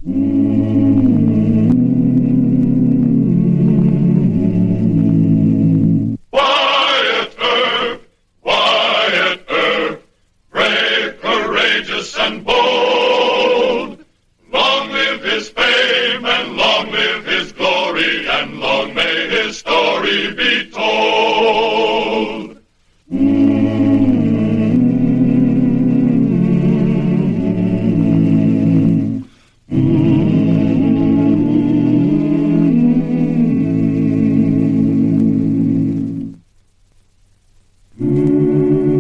Wyatt Earp, Wyatt Earp, brave, courageous, and bold. Long live his fame, and long live his glory, and long may his story be told.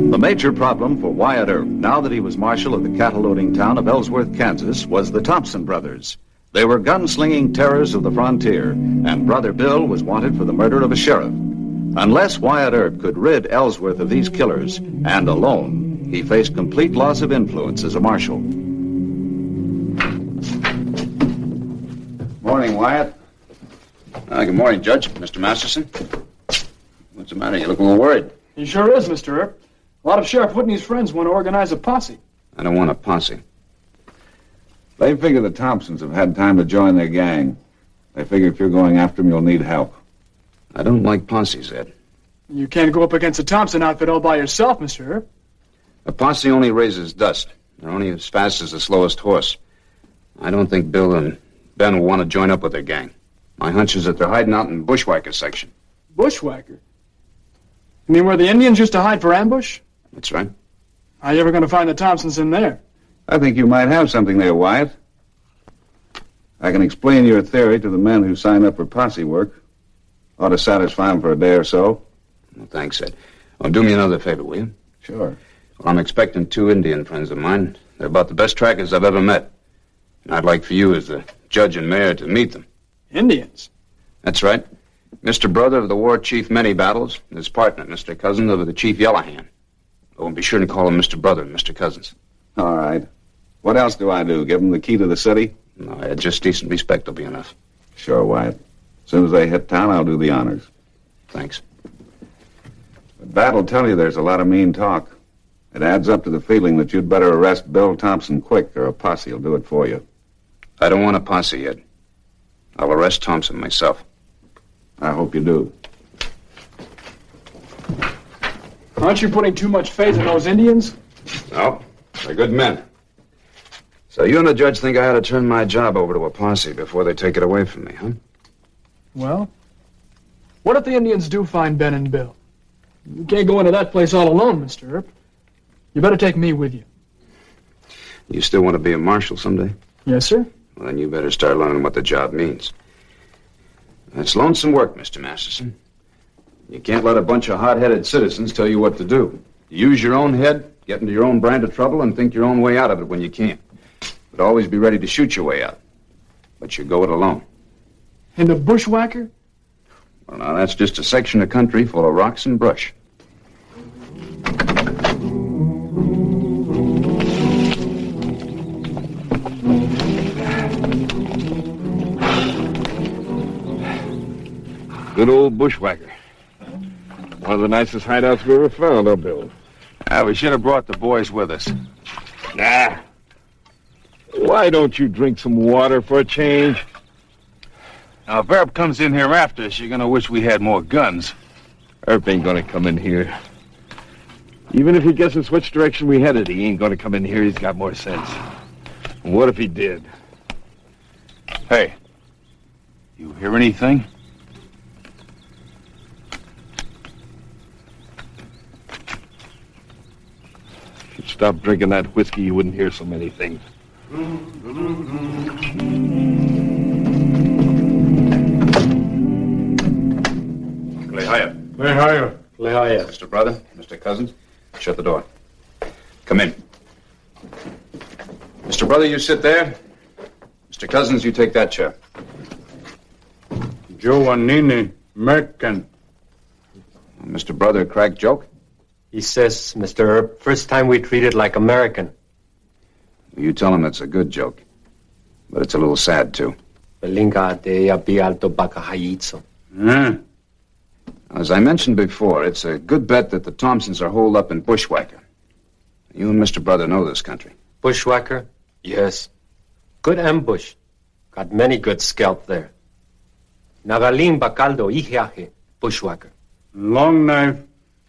The major problem for Wyatt Earp, now that he was marshal of the cattle-loading town of Ellsworth, Kansas, was the Thompson brothers. They were gun-slinging terrors of the frontier, and Brother Bill was wanted for the murder of a sheriff. Unless Wyatt Earp could rid Ellsworth of these killers, and alone, he faced complete loss of influence as a marshal. Morning, Wyatt. Good morning, Judge. Mr. Masterson. What's the matter? You look a little worried. He sure is, Mr. Earp. A lot of Sheriff Whitney's friends want to organize a posse. I don't want a posse. They figure the Thompsons have had time to join their gang. They figure if you're going after them, you'll need help. I don't like posses, Ed. You can't go up against a Thompson outfit all by yourself, Mr. Earp. A posse only raises dust. They're only as fast as the slowest horse. I don't think Bill and Ben will want to join up with their gang. My hunch is that they're hiding out in Bushwhacker section. Bushwhacker? You mean where the Indians used to hide for ambush? That's right. How you ever going to find the Thompsons in there? I think you might have something there, Wyatt. I can explain your theory to the men who sign up for posse work. Ought to satisfy them for a day or so. Well, thanks, Ed. Well, do me another favor, will you? Sure. Well, I'm expecting 2 Indian friends of mine. They're about the best trackers I've ever met. And I'd like for you, as the judge and mayor, to meet them. Indians? That's right. Mr. Brother of the war chief Many Battles, and his partner, Mr. Cousin of the chief Yellowhand. Oh, and be sure to call him Mr. Brother and Mr. Cousins. All right. What else do I do? Give them the key to the city? No, Ed, just decent respect will be enough. Sure, Wyatt. As soon as they hit town, I'll do the honors. Thanks. But Bat'll tell you there's a lot of mean talk. It adds up to the feeling that you'd better arrest Bill Thompson quick, or a posse will do it for you. I don't want a posse yet. I'll arrest Thompson myself. I hope you do. Aren't you putting too much faith in those Indians? No, they're good men. So you and the judge think I ought to turn my job over to a posse before they take it away from me, huh? Well, what if the Indians do find Ben and Bill? You can't go into that place all alone, Mr. Earp. You better take me with you. You still want to be a marshal someday? Yes, sir. Well, then you better start learning what the job means. It's lonesome work, Mr. Masterson. You can't let a bunch of hot-headed citizens tell you what to do. You use your own head, get into your own brand of trouble, and think your own way out of it when you can't. But always be ready to shoot your way out. But you go it alone. And the bushwhacker? Well, now, that's just a section of country full of rocks and brush. Good old bushwhacker. One of the nicest hideouts we ever found, huh, Bill? We should have brought the boys with us. Nah. Why don't you drink some water for a change? Now, if Earp comes in here after us, you're going to wish we had more guns. Earp ain't gonna come in here. Even if he guesses which direction we headed, he ain't gonna come in here. He's got more sense. And what if he did? Hey, you hear anything? If you'd stop drinking that whiskey, you wouldn't hear so many things. Lehaya. Mr. Brother, Mr. Cousins, shut the door. Come in. Mr. Brother, you sit there. Mr. Cousins, you take that chair. Giovannini, American. Mr. Brother, crack joke? He says, Mr. Earp, first time we treated like American. You tell him it's a good joke. But it's a little sad, too. As I mentioned before, it's a good bet that the Thompsons are holed up in Bushwhacker. You and Mr. Brother know this country. Bushwhacker? Yes. Good ambush. Got many good scalp there. Nagalim Bacaldo Ihiaje, bushwhacker. Long knife,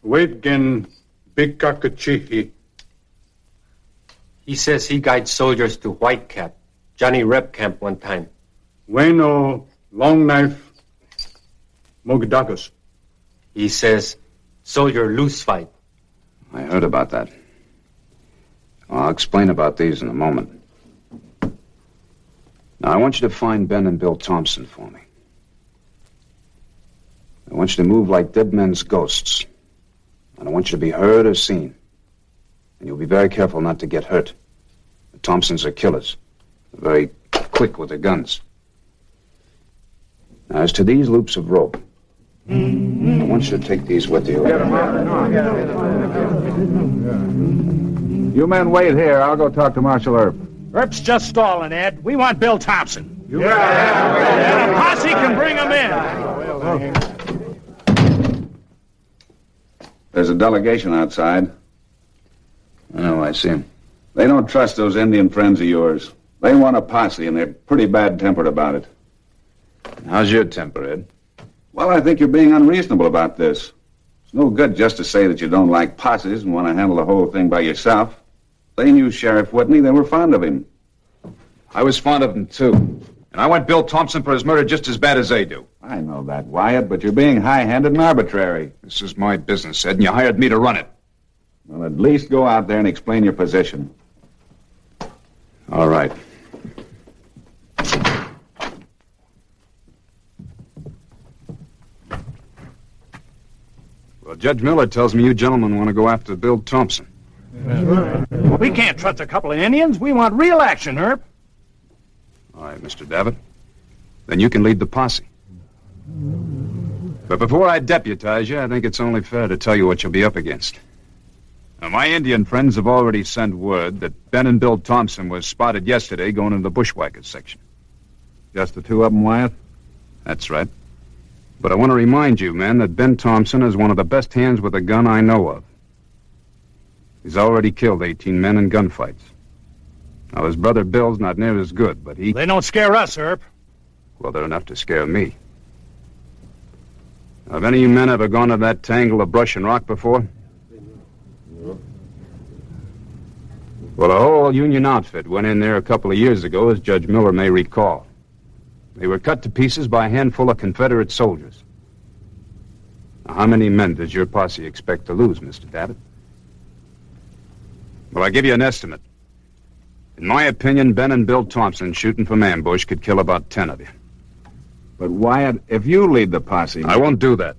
Waitkin, Bikakachihi. He says he guides soldiers to White Cap, Johnny Reb camp one time. Bueno, long knife, Mogdagus. He says soldier loose fight. I heard about that. I'll explain about these in a moment. Now, I want you to find Ben and Bill Thompson for me. I want you to move like dead men's ghosts. I don't want you to be heard or seen. And you'll be very careful not to get hurt. The Thompsons are killers. They're very quick with their guns. Now, as to these loops of rope, I want you to take these with you. You men wait here. I'll go talk to Marshal Earp. Earp's just stalling, Ed. We want Bill Thompson. And a posse can bring him in. There's a delegation outside. I know, I see him. They don't trust those Indian friends of yours. They want a posse, and they're pretty bad-tempered about it. How's your temper, Ed? Well, I think you're being unreasonable about this. It's no good just to say that you don't like posses and want to handle the whole thing by yourself. They knew Sheriff Whitney. They were fond of him. I was fond of him, too. And I want Bill Thompson for his murder just as bad as they do. I know that, Wyatt, but you're being high-handed and arbitrary. This is my business, Ed, and you hired me to run it. Well, at least go out there and explain your position. All right. Well, Judge Miller tells me you gentlemen want to go after Bill Thompson. We can't trust a couple of Indians. We want real action, Earp. All right, Mr. Davitt. Then you can lead the posse. But before I deputize you, I think it's only fair to tell you what you'll be up against. Now, my Indian friends have already sent word that Ben and Bill Thompson was spotted yesterday going into the bushwhackers section. Just the two of them, Wyatt? That's right. But I want to remind you, men, that Ben Thompson is one of the best hands with a gun I know of. He's already killed 18 men in gunfights. Now, his brother Bill's not near as good, but he... They don't scare us, Earp. Well, they're enough to scare me. Now, have any of you men ever gone to that tangle of brush and rock before? Well, a whole Union outfit went in there a couple of years ago, as Judge Miller may recall. They were cut to pieces by a handful of Confederate soldiers. Now, how many men does your posse expect to lose, Mr. Davitt? Well, I'll give you an estimate. In my opinion, Ben and Bill Thompson shooting from ambush could kill about 10 of you. But, Wyatt, if you lead the posse... I won't do that.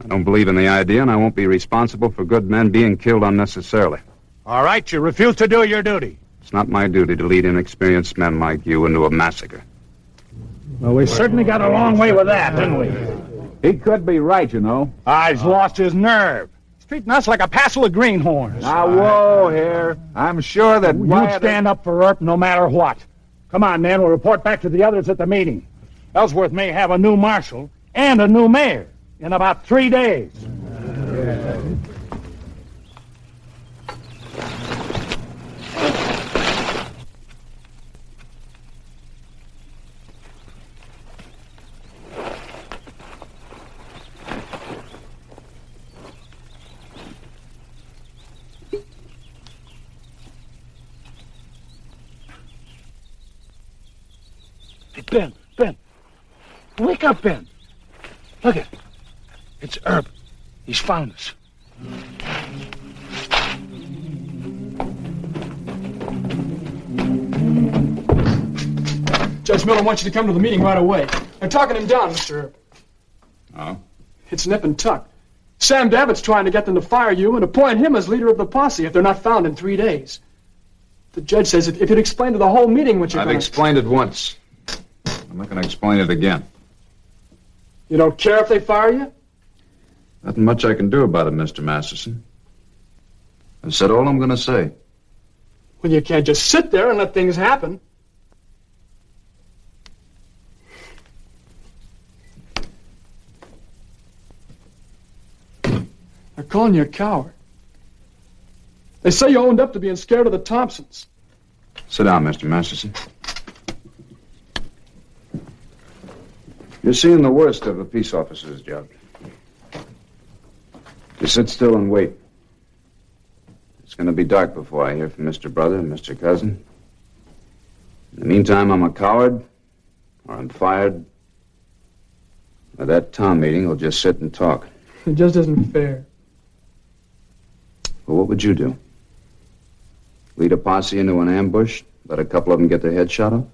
I don't believe in the idea, and I won't be responsible for good men being killed unnecessarily. All right, you refuse to do your duty. It's not my duty to lead inexperienced men like you into a massacre. Well, we certainly got a long way with that, didn't we? He could be right, you know. He's lost his nerve. He's treating us like a passel of greenhorns. Now, whoa here. I'm sure that You stand up for Earp no matter what. Come on, then. We'll report back to the others at the meeting. Ellsworth may have a new marshal and a new mayor in about 3 days. Hey, Ben. Wake up, Ben. Look it. It's Earp. He's found us. Judge Miller wants you to come to the meeting right away. They're talking him down, Mr. Earp. Oh? It's nip and tuck. Sam Davitt's trying to get them to fire you and appoint him as leader of the posse if they're not found in 3 days. The judge says if you'd explain to the whole meeting what you're I've going explained it once. I'm not going to explain it again. You don't care if they fire you? Nothing much I can do about it, Mr. Masterson. I've said all I'm going to say. Well, you can't just sit there and let things happen. They're calling you a coward. They say you owned up to being scared of the Thompsons. Sit down, Mr. Masterson. You're seeing the worst of a peace officer's job. You sit still and wait. It's going to be dark before I hear from Mr. Brother and Mr. Cousin. In the meantime, I'm a coward, or I'm fired. At that town meeting, we'll just sit and talk. It just isn't fair. Well, what would you do? Lead a posse into an ambush? Let a couple of them get their heads shot off?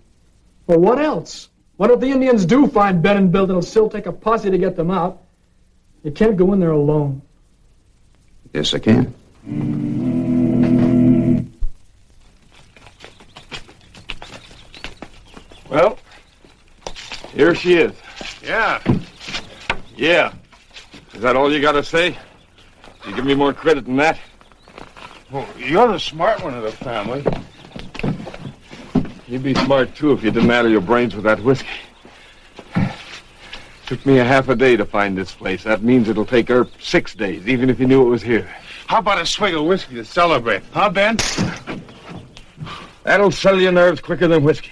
Well, what else? What if the Indians do find Ben and Bill? It'll still take a posse to get them out. You can't go in there alone. Yes, I can. Well, here she is. Yeah. Yeah. Is that all you got to say? You give me more credit than that? Well, you're the smart one of the family. You'd be smart, too, if you didn't addle your brains with that whiskey. Took me a half a day to find this place. That means it'll take Earp 6 days, even if he knew it was here. How about a swig of whiskey to celebrate? Huh, Ben? That'll settle your nerves quicker than whiskey.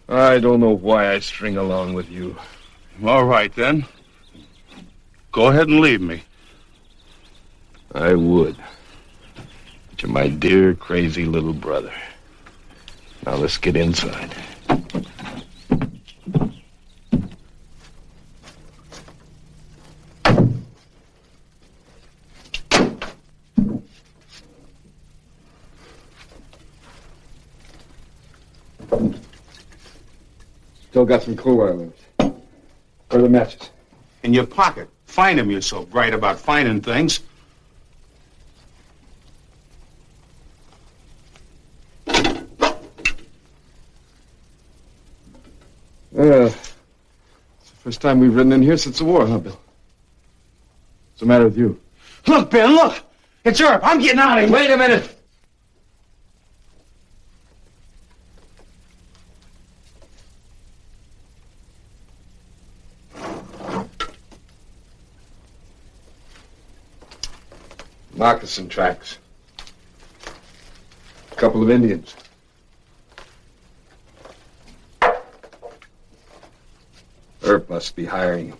I don't know why I string along with you. All right, then. Go ahead and leave me. I would. But you're my dear, crazy little brother. Now let's get inside. Still got some cool oil in it. Where are the matches? In your pocket. Find them, you're so bright about finding things. It's the first time we've ridden in here since the war, huh, Bill? What's the matter with you? Look, Ben, look! It's Earp. I'm getting out of here. Wait a minute! Moccasin tracks. A couple of Indians. Earp must be hiring them.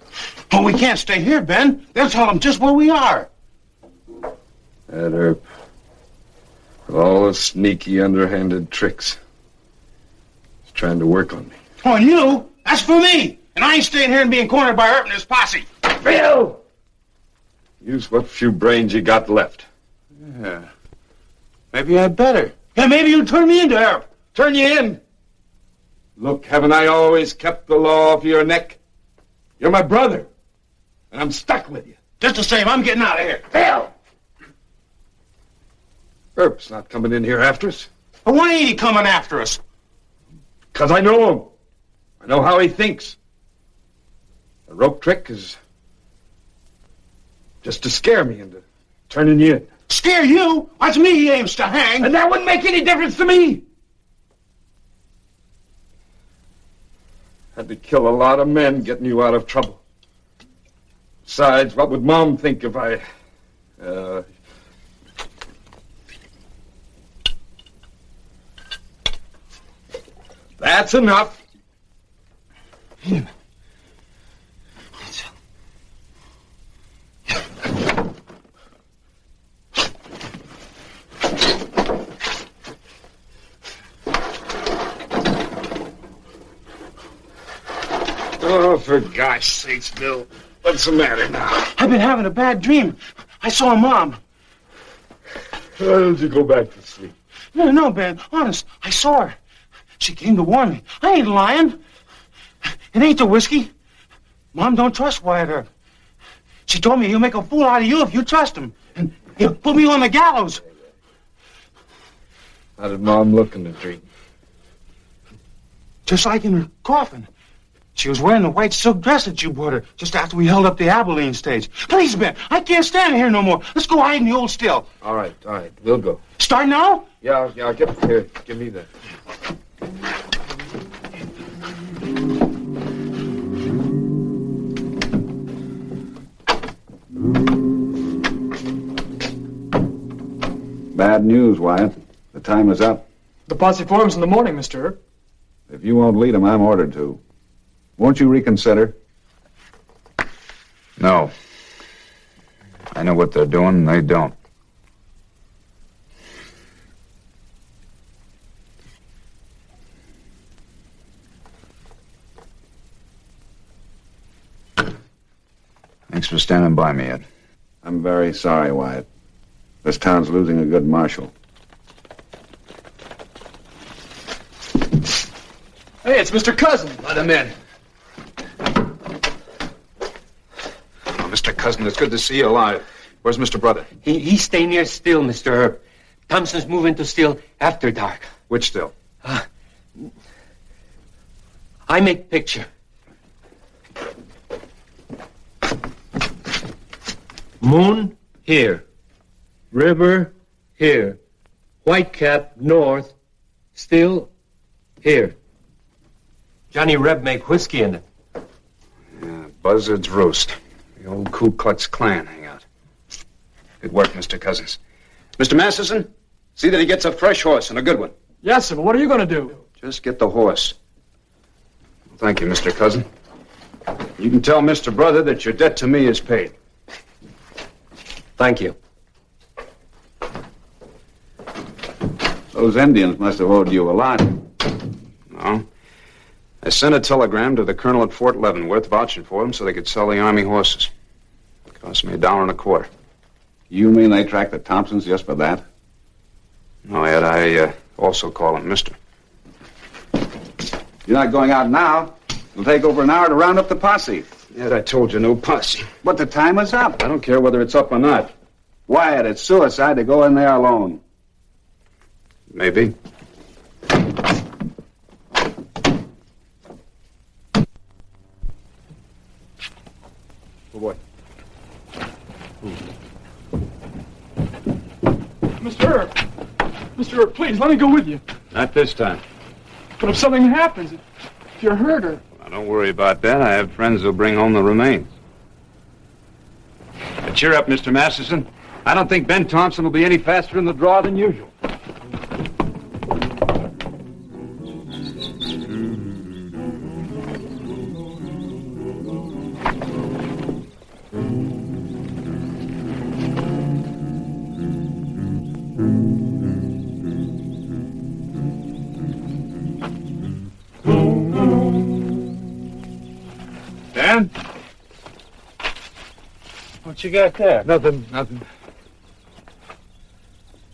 Oh, we can't stay here, Ben. They'll tell them just where we are. That Earp. With all the sneaky, underhanded tricks. He's trying to work on me. On you? That's for me. And I ain't staying here and being cornered by Earp and his posse. Bill! Use what few brains you got left. Yeah. Maybe I'd better. Yeah, maybe you'll turn me into Earp. Turn you in. Look, haven't I always kept the law off your neck? You're my brother, and I'm stuck with you. Just the same, I'm getting out of here. Bill! Earp's not coming in here after us. But why ain't he coming after us? Because I know him. I know how he thinks. The rope trick is just to scare me into turning you in. Scare you? That's me he aims to hang. And that wouldn't make any difference to me. Had to kill a lot of men getting you out of trouble. Besides, what would Mom think if I... That's enough. Oh, for gosh sakes, Bill. What's the matter now? I've been having a bad dream. I saw Mom. Why don't you go back to sleep? No, Ben. Honest, I saw her. She came to warn me. I ain't lying. It ain't the whiskey. Mom don't trust Wyatt Earp. She told me he'll make a fool out of you if you trust him. And he'll put me on the gallows. How did Mom look in the dream? Just like in her coffin. She was wearing the white silk dress that you bought her just after we held up the Abilene stage. Please, Ben, I can't stand here no more. Let's go hide in the old still. All right. We'll go. Start now? Yeah, get here. Give me that. Bad news, Wyatt. The time is up. The posse forms in the morning, Mr. Earp. If you won't lead them, I'm ordered to. Won't you reconsider? No. I know what they're doing, and they don't. Thanks for standing by me, Ed. I'm very sorry, Wyatt. This town's losing a good marshal. Hey, it's Mr. Cousin. Let him in. Oh, Mr. Cousin, it's good to see you alive. Where's Mr. Brother? He stay near still, Mr. Earp. Thompson's moving to still after dark. Which still? I make picture. Moon here. River here. Whitecap north. Still here. Johnny Reb make whiskey in it. Yeah, Buzzard's Roost. The old Ku Klux Klan hangout. Good work, Mr. Cousins. Mr. Masterson, see that he gets a fresh horse and a good one. Yes, sir, but what are you going to do? Just get the horse. Thank you, Mr. Cousin. You can tell Mr. Brother that your debt to me is paid. Thank you. Those Indians must have owed you a lot. No. I sent a telegram to the colonel at Fort Leavenworth vouching for them so they could sell the Army horses. It cost me $1.25. You mean they tracked the Thompsons just for that? No, Ed, I also call him Mister. You're not going out now. It'll take over an hour to round up the posse. Ed, I told you, no posse. But the time is up. I don't care whether it's up or not. Wyatt, it's suicide to go in there alone. Maybe. For what? Mr. Earp. Mr. Earp, please, let me go with you. Not this time. But if something happens, if you're hurt or... Now, don't worry about that. I have friends who'll bring home the remains. Cheer up, Mr. Masterson. I don't think Ben Thompson will be any faster in the draw than usual. Ben? What you got there? Nothing.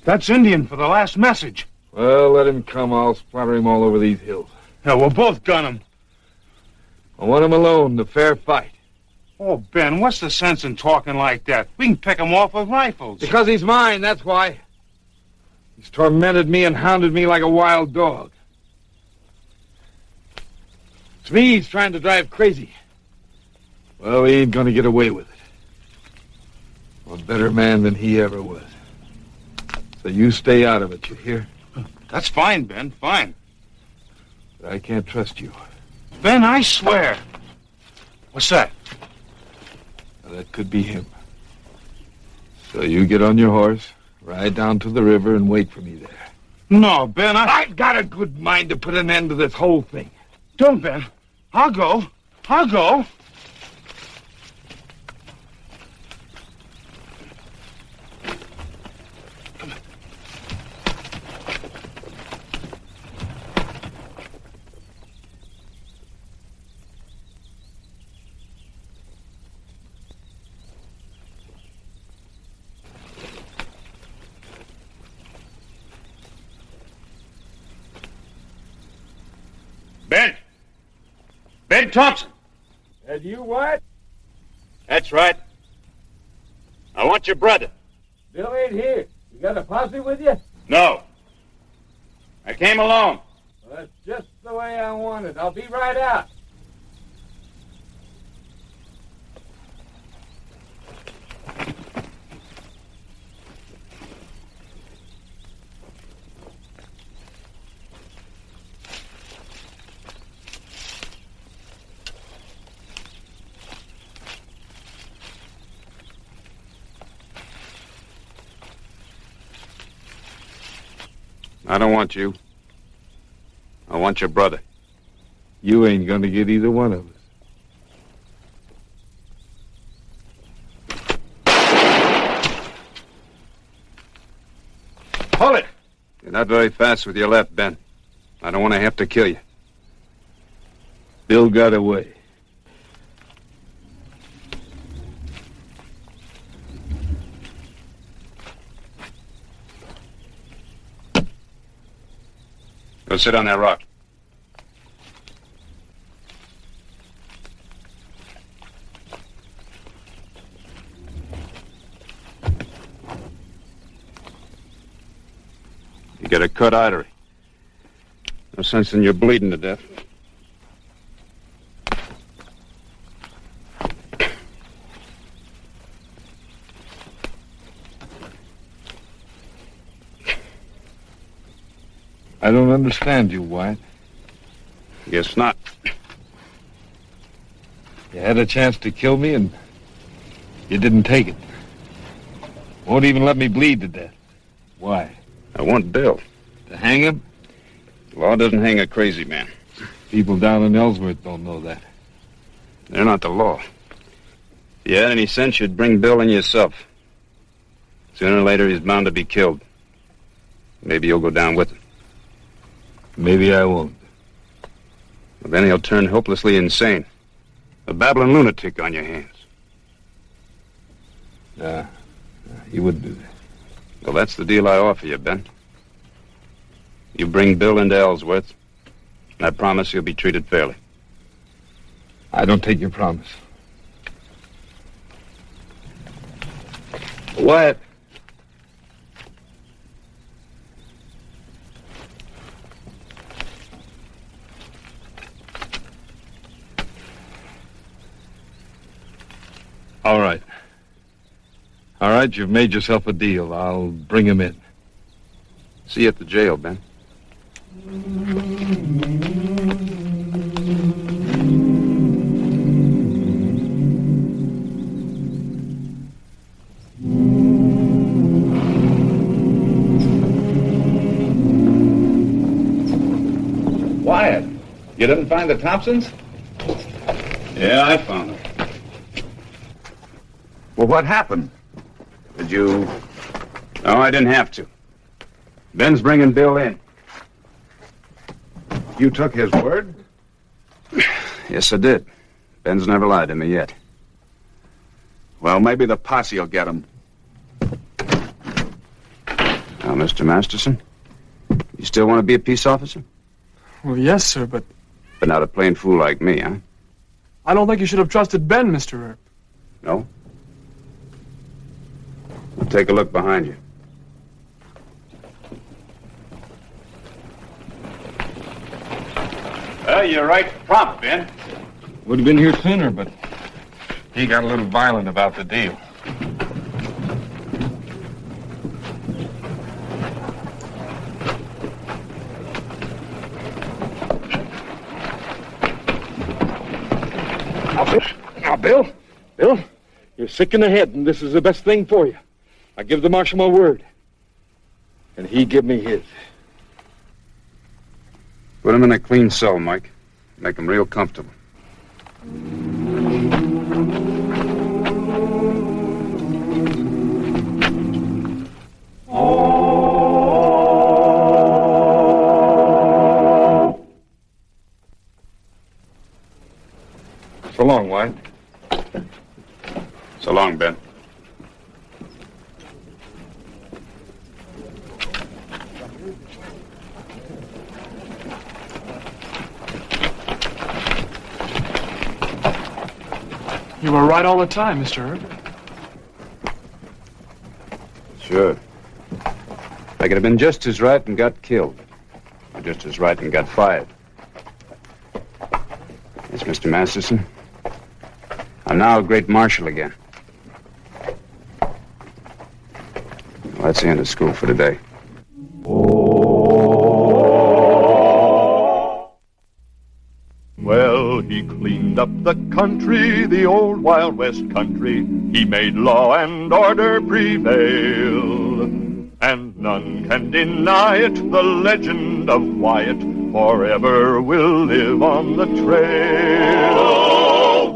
That's Indian for the last message. Well, let him come. I'll splatter him all over these hills. Yeah, we'll both gun him. I want him alone, the fair fight. Oh, Ben, what's the sense in talking like that? We can pick him off with rifles. Because he's mine, that's why. He's tormented me and hounded me like a wild dog. It's me he's trying to drive crazy. Well, he ain't gonna get away with it. A better man than he ever was. So you stay out of it, you hear? That's fine, Ben, fine. But I can't trust you. Ben, I swear. What's that? Now, that could be him. So you get on your horse, ride down to the river, and wait for me there. No, Ben, I've got a good mind to put an end to this whole thing. Don't, Ben. I'll go. Ben Thompson. That you, Wyatt? That's right. I want your brother. Bill ain't here. You got a posse with you? No. I came alone. Well, that's just the way I want it. I'll be right out. I don't want you. I want your brother. You ain't gonna get either one of us. Hold it! You're not very fast with your left, Ben. I don't want to have to kill you. Bill got away. Go sit on that rock. You get a cut artery. No sense in you bleeding to death. I don't understand you, Wyatt. Guess not. You had a chance to kill me, and you didn't take it. Won't even let me bleed to death. Why? I want Bill. To hang him? The law doesn't hang a crazy man. People down in Ellsworth don't know that. They're not the law. If you had any sense, you'd bring Bill in yourself. Sooner or later, he's bound to be killed. Maybe you'll go down with him. Maybe I won't. Well, then he'll turn hopelessly insane. A babbling lunatic on your hands. Nah, he wouldn't do that. Well, that's the deal I offer you, Ben. You bring Bill into Ellsworth, and I promise he'll be treated fairly. I don't take your promise. Wyatt. All right. All right, you've made yourself a deal. I'll bring him in. See you at the jail, Ben. Wyatt, you didn't find the Thompsons? Yeah, I found them. Well, what happened? Did you... No, I didn't have to. Ben's bringing Bill in. You took his word? Yes, I did. Ben's never lied to me yet. Well, maybe the posse will get him. Now, Mr. Masterson, you still want to be a peace officer? Well, yes, sir, but But not a plain fool like me, huh? I don't think you should have trusted Ben, Mr. Earp. No? Well, take a look behind you. Well, you're right prompt, Ben. Would have been here sooner, but he got a little violent about the deal. Now, Bill, you're sick in the head, and this is the best thing for you. I give the marshal my word, and he give me his. Put him in a clean cell, Mike. Make him real comfortable. So long, Wyatt. So long, Ben. You were right all the time, Mr. Earp. Sure. I could have been just as right and got killed. Or just as right and got fired. Yes, Mr. Masterson. I'm now a great marshal again. Well, that's the end of school for today. Well, he cleaned up the country, the old Wild West country. He made law and order prevail. And none can deny it, the legend of Wyatt forever will live on the trail. Oh,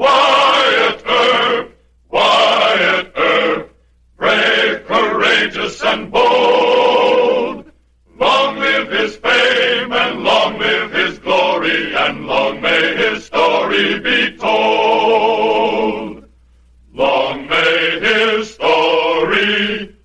Wyatt Earp, brave, courageous, and bold. Long live his fame, and long live his glory, and long may his story be told. Long may his story